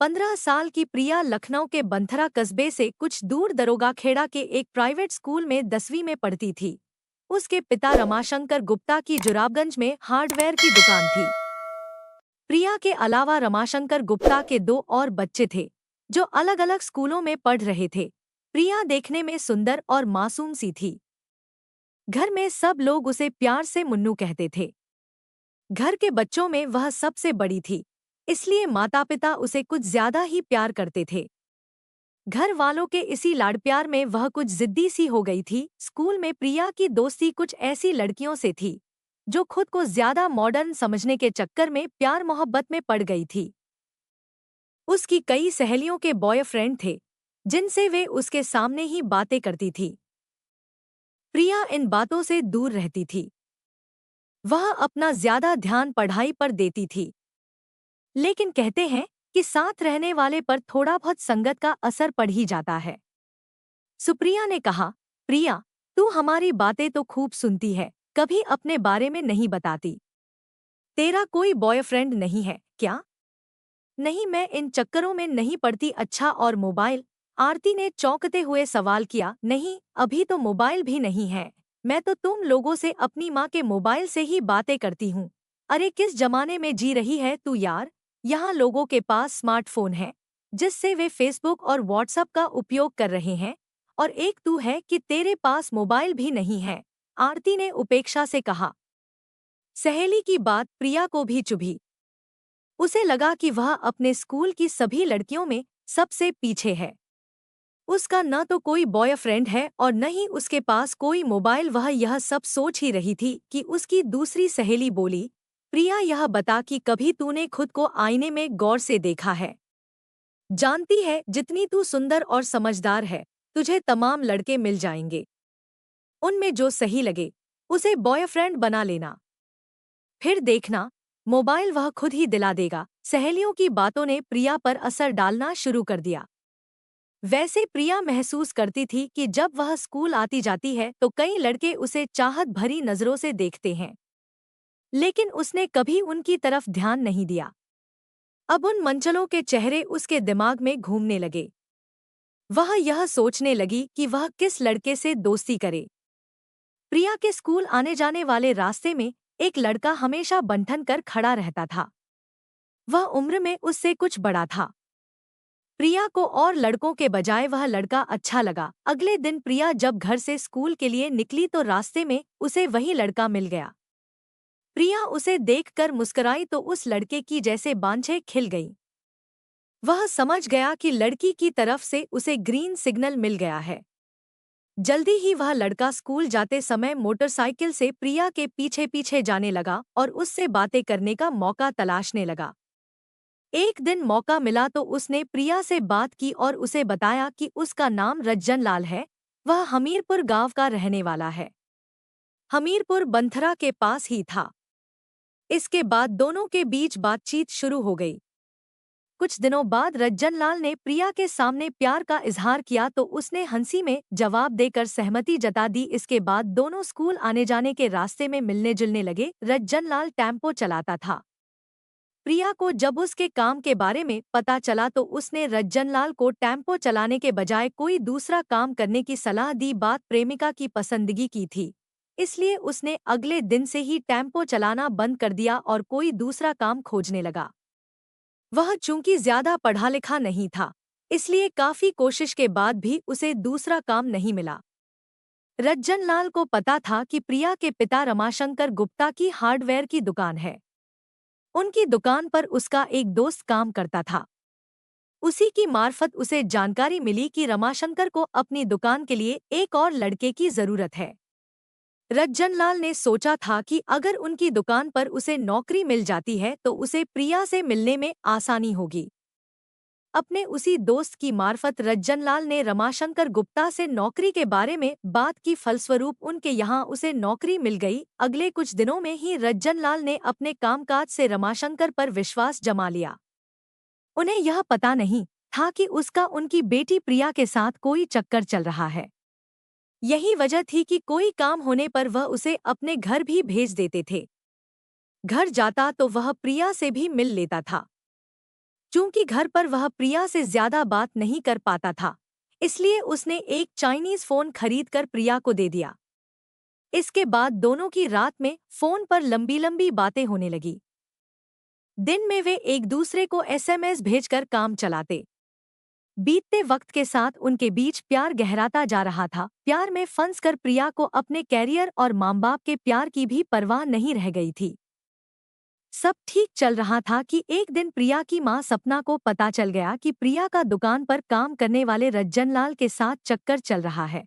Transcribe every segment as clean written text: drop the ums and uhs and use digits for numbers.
15 साल की प्रिया लखनऊ के बंथरा कस्बे से कुछ दूर दरोगाखेड़ा के एक प्राइवेट स्कूल में 10वीं में पढ़ती थी। उसके पिता रमाशंकर गुप्ता की जुराबगंज में हार्डवेयर की दुकान थी। प्रिया के अलावा रमाशंकर गुप्ता के दो और बच्चे थे जो अलग अलग स्कूलों में पढ़ रहे थे। प्रिया देखने में सुंदर और मासूम सी थी। घर में सब लोग उसे प्यार से मुन्नू कहते थे। घर के बच्चों में वह सबसे बड़ी थी, इसलिए माता पिता उसे कुछ ज्यादा ही प्यार करते थे। घर वालों के इसी लाड़ प्यार में वह कुछ जिद्दी सी हो गई थी। स्कूल में प्रिया की दोस्ती कुछ ऐसी लड़कियों से थी जो खुद को ज्यादा मॉडर्न समझने के चक्कर में प्यार मोहब्बत में पड़ गई थी। उसकी कई सहेलियों के बॉयफ्रेंड थे जिनसे वे उसके सामने ही बातें करती थी। प्रिया इन बातों से दूर रहती थी। वह अपना ज्यादा ध्यान पढ़ाई पर देती थी। लेकिन कहते हैं कि साथ रहने वाले पर थोड़ा बहुत संगत का असर पड़ ही जाता है। सुप्रिया ने कहा, प्रिया, तू हमारी बातें तो खूब सुनती है, कभी अपने बारे में नहीं बताती। तेरा कोई बॉयफ्रेंड नहीं है क्या? नहीं, मैं इन चक्करों में नहीं पड़ती। अच्छा, और मोबाइल? आरती ने चौंकते हुए सवाल किया। नहीं, अभी तो मोबाइल भी नहीं है। मैं तो तुम लोगों से अपनी माँ के मोबाइल से ही बातें करती हूँ। अरे किस जमाने में जी रही है तू यार। यहाँ लोगों के पास स्मार्टफोन है जिससे वे फेसबुक और व्हाट्सएप का उपयोग कर रहे हैं, और एक तू है कि तेरे पास मोबाइल भी नहीं है। आरती ने उपेक्षा से कहा। सहेली की बात प्रिया को भी चुभी। उसे लगा कि वह अपने स्कूल की सभी लड़कियों में सबसे पीछे है। उसका न तो कोई बॉयफ्रेंड है और न ही उसके पास कोई मोबाइल। वह यह सब सोच ही रही थी कि उसकी दूसरी सहेली बोली, प्रिया, यह बता कि कभी तूने खुद को आईने में गौर से देखा है? जानती है जितनी तू सुंदर और समझदार है, तुझे तमाम लड़के मिल जाएंगे। उनमें जो सही लगे उसे बॉयफ्रेंड बना लेना। फिर देखना, मोबाइल वह खुद ही दिला देगा। सहेलियों की बातों ने प्रिया पर असर डालना शुरू कर दिया। वैसे प्रिया महसूस करती थी कि जब वह स्कूल आती जाती है तो कई लड़के उसे चाहत भरी नजरों से देखते हैं, लेकिन उसने कभी उनकी तरफ ध्यान नहीं दिया। अब उन मंचलों के चेहरे उसके दिमाग में घूमने लगे। वह यह सोचने लगी कि वह किस लड़के से दोस्ती करे। प्रिया के स्कूल आने जाने वाले रास्ते में एक लड़का हमेशा बंठन कर खड़ा रहता था। वह उम्र में उससे कुछ बड़ा था। प्रिया को और लड़कों के बजाय वह लड़का अच्छा लगा। अगले दिन प्रिया जब घर से स्कूल के लिए निकली तो रास्ते में उसे वही लड़का मिल गया। प्रिया उसे देखकर मुस्कुराई तो उस लड़के की जैसे बांझें खिल गईं। वह समझ गया कि लड़की की तरफ से उसे ग्रीन सिग्नल मिल गया है। जल्दी ही वह लड़का स्कूल जाते समय मोटरसाइकिल से प्रिया के पीछे पीछे जाने लगा और उससे बातें करने का मौका तलाशने लगा। एक दिन मौका मिला तो उसने प्रिया से बात की और उसे बताया कि उसका नाम रज्जन लाल है। वह हमीरपुर गांव का रहने वाला है। हमीरपुर बंथरा के पास ही था। इसके बाद दोनों के बीच बातचीत शुरू हो गई। कुछ दिनों बाद रज्जन लाल ने प्रिया के सामने प्यार का इजहार किया तो उसने हंसी में जवाब देकर सहमति जता दी। इसके बाद दोनों स्कूल आने जाने के रास्ते में मिलने जुलने लगे। रज्जन लाल टेम्पो चलाता था। प्रिया को जब उसके काम के बारे में पता चला तो उसने रज्जन लाल को टेम्पो चलाने के बजाय कोई दूसरा काम करने की सलाह दी। बात प्रेमिका की पसंदगी की थी, इसलिए उसने अगले दिन से ही टेम्पो चलाना बंद कर दिया और कोई दूसरा काम खोजने लगा। वह चूंकि ज्यादा पढ़ा लिखा नहीं था, इसलिए काफी कोशिश के बाद भी उसे दूसरा काम नहीं मिला। रज्जन लाल को पता था कि प्रिया के पिता रमाशंकर गुप्ता की हार्डवेयर की दुकान है। उनकी दुकान पर उसका एक दोस्त काम करता था। उसी की मार्फत उसे जानकारी मिली कि रमाशंकर को अपनी दुकान के लिए एक और लड़के की जरूरत है। रज्जन लाल ने सोचा था कि अगर उनकी दुकान पर उसे नौकरी मिल जाती है तो उसे प्रिया से मिलने में आसानी होगी। अपने उसी दोस्त की मार्फत रज्जन लाल ने रमाशंकर गुप्ता से नौकरी के बारे में बात की। फलस्वरूप उनके यहाँ उसे नौकरी मिल गई। अगले कुछ दिनों में ही रज्जन लाल ने अपने कामकाज से रमाशंकर पर विश्वास जमा लिया। उन्हें यह पता नहीं था कि उसका उनकी बेटी प्रिया के साथ कोई चक्कर चल रहा है। यही वजह थी कि कोई काम होने पर वह उसे अपने घर भी भेज देते थे। घर जाता तो वह प्रिया से भी मिल लेता था। चूंकि घर पर वह प्रिया से ज्यादा बात नहीं कर पाता था, इसलिए उसने एक चाइनीज फोन खरीदकर प्रिया को दे दिया। इसके बाद दोनों की रात में फोन पर लंबी लंबी बातें होने लगी। दिन में वे एक दूसरे को एसएमएस भेजकर काम चलाते। बीतते वक्त के साथ उनके बीच प्यार गहराता जा रहा था। प्यार में फंसकर प्रिया को अपने कैरियर और माँ बाप के प्यार की भी परवाह नहीं रह गई थी। सब ठीक चल रहा था कि एक दिन प्रिया की मां सपना को पता चल गया कि प्रिया का दुकान पर काम करने वाले रज्जनलाल के साथ चक्कर चल रहा है।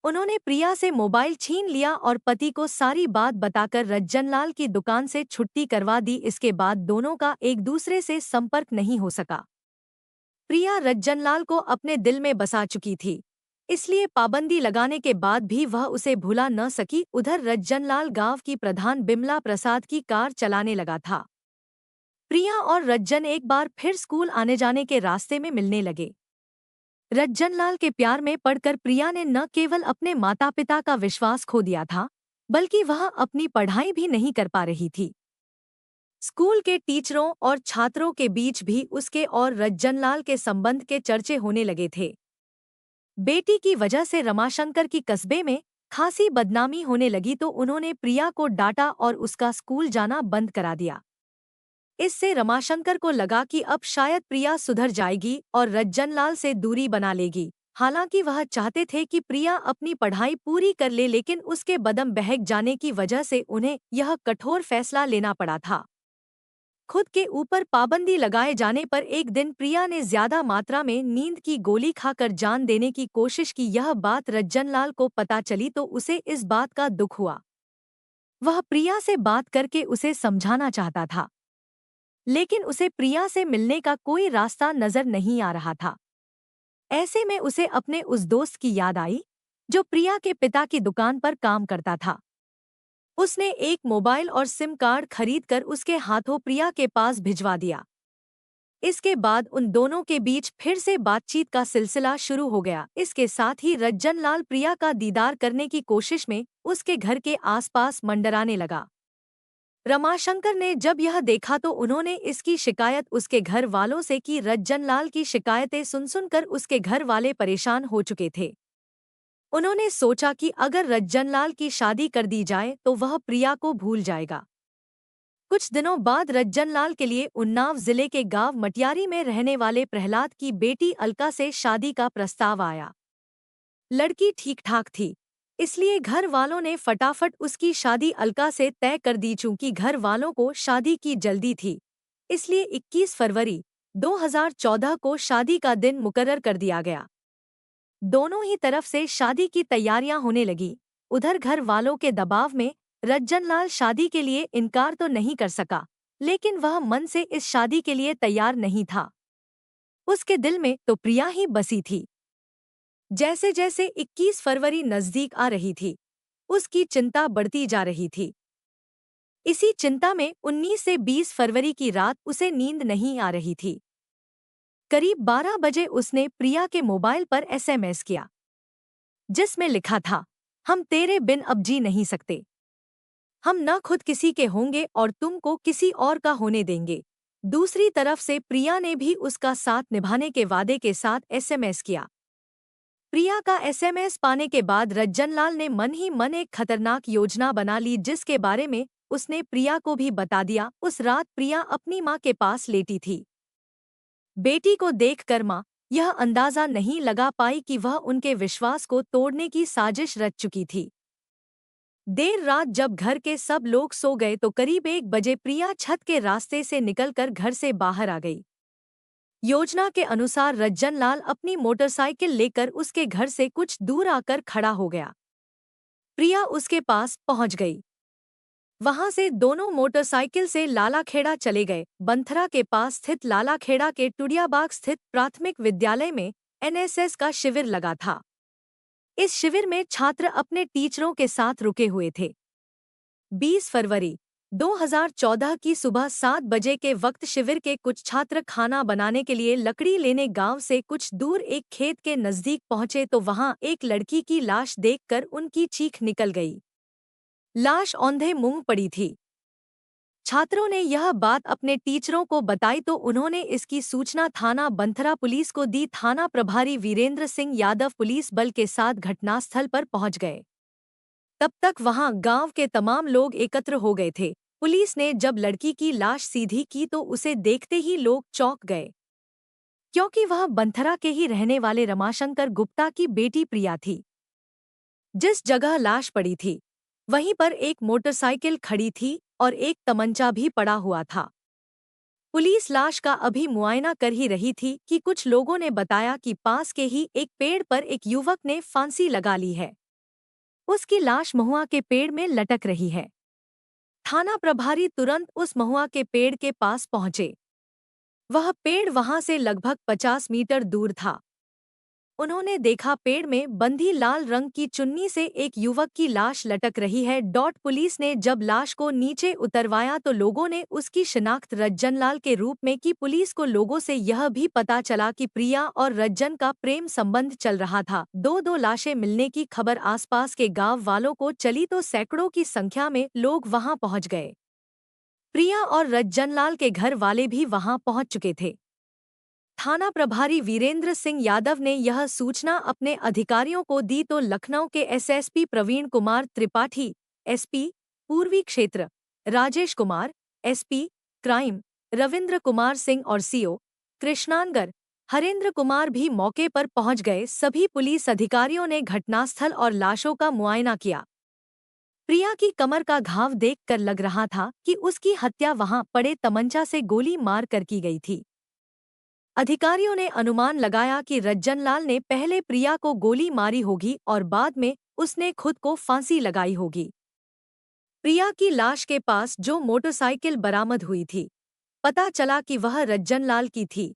उन्होंने प्रिया से मोबाइल छीन लिया और पति को सारी बात बताकर रज्जनलाल की दुकान से छुट्टी करवा दी। इसके बाद दोनों का एक दूसरे से संपर्क नहीं हो सका। प्रिया रज्जनलाल को अपने दिल में बसा चुकी थी, इसलिए पाबंदी लगाने के बाद भी वह उसे भुला न सकी। उधर रज्जनलाल गांव की प्रधान बिमला प्रसाद की कार चलाने लगा था। प्रिया और रज्जन एक बार फिर स्कूल आने जाने के रास्ते में मिलने लगे। रज्जनलाल के प्यार में पड़कर प्रिया ने न केवल अपने माता पिता का विश्वास खो दिया था, बल्कि वह अपनी पढ़ाई भी नहीं कर पा रही थी। स्कूल के टीचरों और छात्रों के बीच भी उसके और रज्जनलाल के संबंध के चर्चे होने लगे थे। बेटी की वजह से रमाशंकर की कस्बे में खासी बदनामी होने लगी तो उन्होंने प्रिया को डांटा और उसका स्कूल जाना बंद करा दिया। इससे रमाशंकर को लगा कि अब शायद प्रिया सुधर जाएगी और रज्जनलाल से दूरी बना लेगी। हालांकि वह चाहते थे कि प्रिया अपनी पढ़ाई पूरी कर ले, लेकिन उसके बदम बहक जाने की वजह से उन्हें यह कठोर फैसला लेना पड़ा था। खुद के ऊपर पाबंदी लगाए जाने पर एक दिन प्रिया ने ज्यादा मात्रा में नींद की गोली खाकर जान देने की कोशिश की। यह बात रज्जनलाल को पता चली तो उसे इस बात का दुख हुआ। वह प्रिया से बात करके उसे समझाना चाहता था, लेकिन उसे प्रिया से मिलने का कोई रास्ता नजर नहीं आ रहा था। ऐसे में उसे अपने उस दोस्त की याद आई जो प्रिया के पिता की दुकान पर काम करता था। उसने एक मोबाइल और सिम कार्ड खरीदकर उसके हाथों प्रिया के पास भिजवा दिया। इसके बाद उन दोनों के बीच फिर से बातचीत का सिलसिला शुरू हो गया। इसके साथ ही रज्जनलाल प्रिया का दीदार करने की कोशिश में उसके घर के आसपास मंडराने लगा। रमाशंकर ने जब यह देखा तो उन्होंने इसकी शिकायत उसके घर वालों से की। रज्जनलाल की शिकायतें सुनकर उसके घर वाले परेशान हो चुके थे। उन्होंने सोचा कि अगर रज्जनलाल की शादी कर दी जाए तो वह प्रिया को भूल जाएगा। कुछ दिनों बाद रज्जनलाल के लिए उन्नाव जिले के गांव मटियारी में रहने वाले प्रहलाद की बेटी अलका से शादी का प्रस्ताव आया। लड़की ठीक ठाक थी, इसलिए घर वालों ने फटाफट उसकी शादी अलका से तय कर दी। चूंकि घर वालों को शादी की जल्दी थी, इसलिए 21 फरवरी 2014 को शादी का दिन मुकर्रर कर दिया गया। दोनों ही तरफ से शादी की तैयारियां होने लगी। उधर घर वालों के दबाव में रज्जनलाल शादी के लिए इनकार तो नहीं कर सका, लेकिन वह मन से इस शादी के लिए तैयार नहीं था। उसके दिल में तो प्रिया ही बसी थी। जैसे जैसे 21 फरवरी नजदीक आ रही थी, उसकी चिंता बढ़ती जा रही थी। इसी चिंता में 19 से 20 फरवरी की रात उसे नींद नहीं आ रही थी। करीब 12 बजे उसने प्रिया के मोबाइल पर एसएमएस किया, जिसमें लिखा था, हम तेरे बिन अब जी नहीं सकते। हम न खुद किसी के होंगे और तुमको किसी और का होने देंगे। दूसरी तरफ से प्रिया ने भी उसका साथ निभाने के वादे के साथ एसएमएस किया। प्रिया का एसएमएस पाने के बाद रज्जनलाल ने मन ही मन एक खतरनाक योजना बना ली, जिसके बारे में उसने प्रिया को भी बता दिया। उस रात प्रिया अपनी माँ के पास लेटी थी। बेटी को देखकर माँ यह अंदाजा नहीं लगा पाई कि वह उनके विश्वास को तोड़ने की साजिश रच चुकी थी। देर रात जब घर के सब लोग सो गए तो करीब 1 बजे प्रिया छत के रास्ते से निकलकर घर से बाहर आ गई। योजना के अनुसार रज्जनलाल अपनी मोटरसाइकिल लेकर उसके घर से कुछ दूर आकर खड़ा हो गया। प्रिया उसके पास पहुंच गई। वहां से दोनों मोटरसाइकिल से लालाखेड़ा चले गए। बंथरा के पास स्थित लालाखेड़ा के टुडियाबाग स्थित प्राथमिक विद्यालय में एनएसएस का शिविर लगा था। इस शिविर में छात्र अपने टीचरों के साथ रुके हुए थे। 20 फरवरी 2014 की सुबह 7 बजे के वक्त शिविर के कुछ छात्र खाना बनाने के लिए लकड़ी लेने गांव से कुछ दूर एक खेत के नजदीक पहुंचे तो वहां एक लड़की की लाश देखकर उनकी चीख निकल गई। लाश औंधे मुंह पड़ी थी। छात्रों ने यह बात अपने टीचरों को बताई तो उन्होंने इसकी सूचना थाना बंथरा पुलिस को दी। थाना प्रभारी वीरेंद्र सिंह यादव पुलिस बल के साथ घटनास्थल पर पहुंच गए। तब तक वहां गांव के तमाम लोग एकत्र हो गए थे। पुलिस ने जब लड़की की लाश सीधी की तो उसे देखते ही लोग चौंक गए, क्योंकि वह बंथरा के ही रहने वाले रमाशंकर गुप्ता की बेटी प्रिया थी। जिस जगह लाश पड़ी थी वहीं पर एक मोटरसाइकिल खड़ी थी और एक तमंचा भी पड़ा हुआ था। पुलिस लाश का अभी मुआयना कर ही रही थी कि कुछ लोगों ने बताया कि पास के ही एक पेड़ पर एक युवक ने फांसी लगा ली है। उसकी लाश महुआ के पेड़ में लटक रही है। थाना प्रभारी तुरंत उस महुआ के पेड़ के पास पहुंचे। वह पेड़ वहां से लगभग 50 मीटर दूर था। उन्होंने देखा पेड़ में बंधी लाल रंग की चुन्नी से एक युवक की लाश लटक रही है। पुलिस ने जब लाश को नीचे उतरवाया तो लोगों ने उसकी शिनाख्त रज्जनलाल के रूप में की। पुलिस को लोगों से यह भी पता चला कि प्रिया और रज्जन का प्रेम संबंध चल रहा था। दो लाशें मिलने की खबर आसपास के गांव वालों को चली तो सैकड़ों की संख्या में लोग वहां पहुंच गए। प्रिया और रज्जनलाल के घर वाले भी वहां पहुंच चुके थे। थाना प्रभारी वीरेंद्र सिंह यादव ने यह सूचना अपने अधिकारियों को दी तो लखनऊ के एसएसपी प्रवीण कुमार त्रिपाठी, एसपी पूर्वी क्षेत्र राजेश कुमार, एसपी क्राइम रविंद्र कुमार सिंह और सीओ कृष्णानगर हरेंद्र कुमार भी मौके पर पहुंच गए। सभी पुलिस अधिकारियों ने घटनास्थल और लाशों का मुआयना किया। प्रिया की कमर का घाव देखकर लग रहा था कि उसकी हत्या वहां पड़े तमंचा से गोली मार कर की गई थी। अधिकारियों ने अनुमान लगाया कि रज्जनलाल ने पहले प्रिया को गोली मारी होगी और बाद में उसने खुद को फांसी लगाई होगी। प्रिया की लाश के पास जो मोटरसाइकिल बरामद हुई थी, पता चला कि वह रज्जनलाल की थी।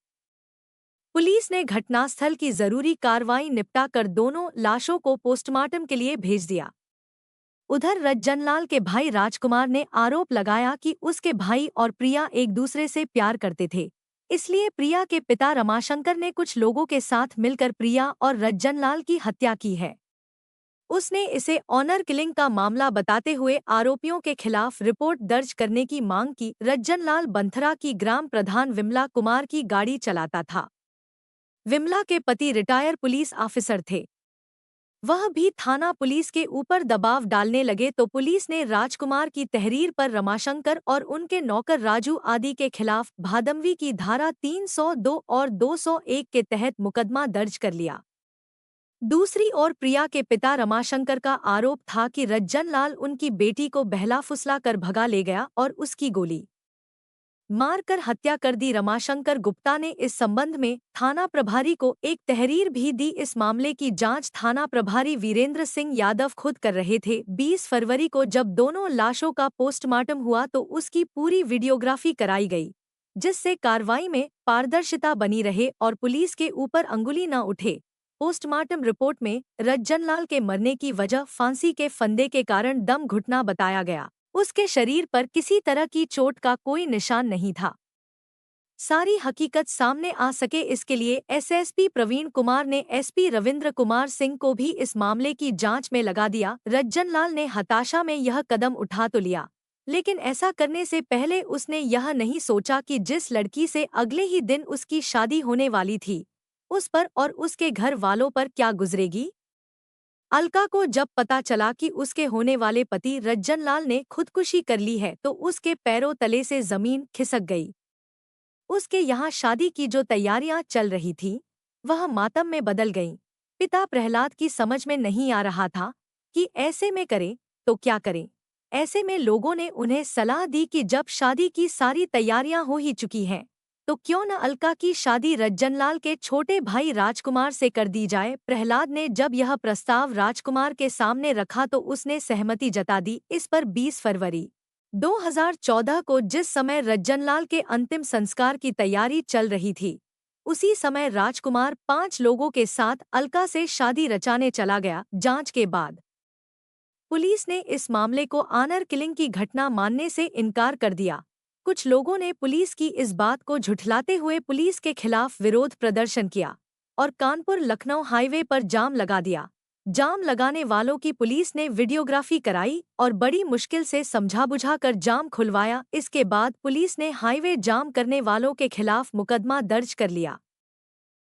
पुलिस ने घटनास्थल की जरूरी कार्रवाई निपटाकर दोनों लाशों को पोस्टमार्टम के लिए भेज दिया। उधर रज्जनलाल के भाई राजकुमार ने आरोप लगाया कि उसके भाई और प्रिया एक दूसरे से प्यार करते थे, इसलिए प्रिया के पिता रमाशंकर ने कुछ लोगों के साथ मिलकर प्रिया और रज्जनलाल की हत्या की है। उसने इसे ऑनर किलिंग का मामला बताते हुए आरोपियों के खिलाफ रिपोर्ट दर्ज करने की मांग की। रज्जनलाल बंथरा की ग्राम प्रधान विमला कुमार की गाड़ी चलाता था। विमला के पति रिटायर पुलिस ऑफिसर थे। वह भी थाना पुलिस के ऊपर दबाव डालने लगे तो पुलिस ने राजकुमार की तहरीर पर रमाशंकर और उनके नौकर राजू आदि के खिलाफ भादमवी की धारा 302 और 201 के तहत मुकदमा दर्ज कर लिया। दूसरी ओर प्रिया के पिता रमाशंकर का आरोप था कि रज्जनलाल उनकी बेटी को बहला फुसला कर भगा ले गया और उसकी गोली मारकर हत्या कर दी। रमाशंकर गुप्ता ने इस संबंध में थाना प्रभारी को एक तहरीर भी दी। इस मामले की जांच थाना प्रभारी वीरेंद्र सिंह यादव खुद कर रहे थे। 20 फरवरी को जब दोनों लाशों का पोस्टमार्टम हुआ तो उसकी पूरी वीडियोग्राफी कराई गई, जिससे कार्रवाई में पारदर्शिता बनी रहे और पुलिस के ऊपर अंगुली न उठे। पोस्टमार्टम रिपोर्ट में रज्जनलाल के मरने की वजह फांसी के फंदे के कारण दम घुटना बताया गया। उसके शरीर पर किसी तरह की चोट का कोई निशान नहीं था। सारी हकीकत सामने आ सके इसके लिए एसएसपी प्रवीण कुमार ने एसपी रविंद्र कुमार सिंह को भी इस मामले की जांच में लगा दिया। रज्जनलाल ने हताशा में यह कदम उठा तो लिया, लेकिन ऐसा करने से पहले उसने यह नहीं सोचा कि जिस लड़की से अगले ही दिन उसकी शादी होने वाली थी, उस पर और उसके घर वालों पर क्या गुजरेगी। अलका को जब पता चला कि उसके होने वाले पति रज्जनलाल ने खुदकुशी कर ली है तो उसके पैरों तले से जमीन खिसक गई। उसके यहाँ शादी की जो तैयारियां चल रही थीं, वह मातम में बदल गईं। पिता प्रहलाद की समझ में नहीं आ रहा था कि ऐसे में करें तो क्या करें। ऐसे में लोगों ने उन्हें सलाह दी कि जब शादी की सारी तैयारियां हो ही चुकी हैं, तो क्यों न अलका की शादी रज्जनलाल के छोटे भाई राजकुमार से कर दी जाए। प्रहलाद ने जब यह प्रस्ताव राजकुमार के सामने रखा तो उसने सहमति जता दी। इस पर 20 फरवरी 2014 को जिस समय रज्जनलाल के अंतिम संस्कार की तैयारी चल रही थी, उसी समय राजकुमार 5 लोगों के साथ अलका से शादी रचाने चला गया। जांच के बाद पुलिस ने इस मामले को ऑनर किलिंग की घटना मानने से इनकार कर दिया। कुछ लोगों ने पुलिस की इस बात को झुठलाते हुए पुलिस के खिलाफ विरोध प्रदर्शन किया और कानपुर लखनऊ हाईवे पर जाम लगा दिया। जाम लगाने वालों की पुलिस ने वीडियोग्राफी कराई और बड़ी मुश्किल से समझा बुझा कर जाम खुलवाया। इसके बाद पुलिस ने हाईवे जाम करने वालों के खिलाफ मुकदमा दर्ज कर लिया।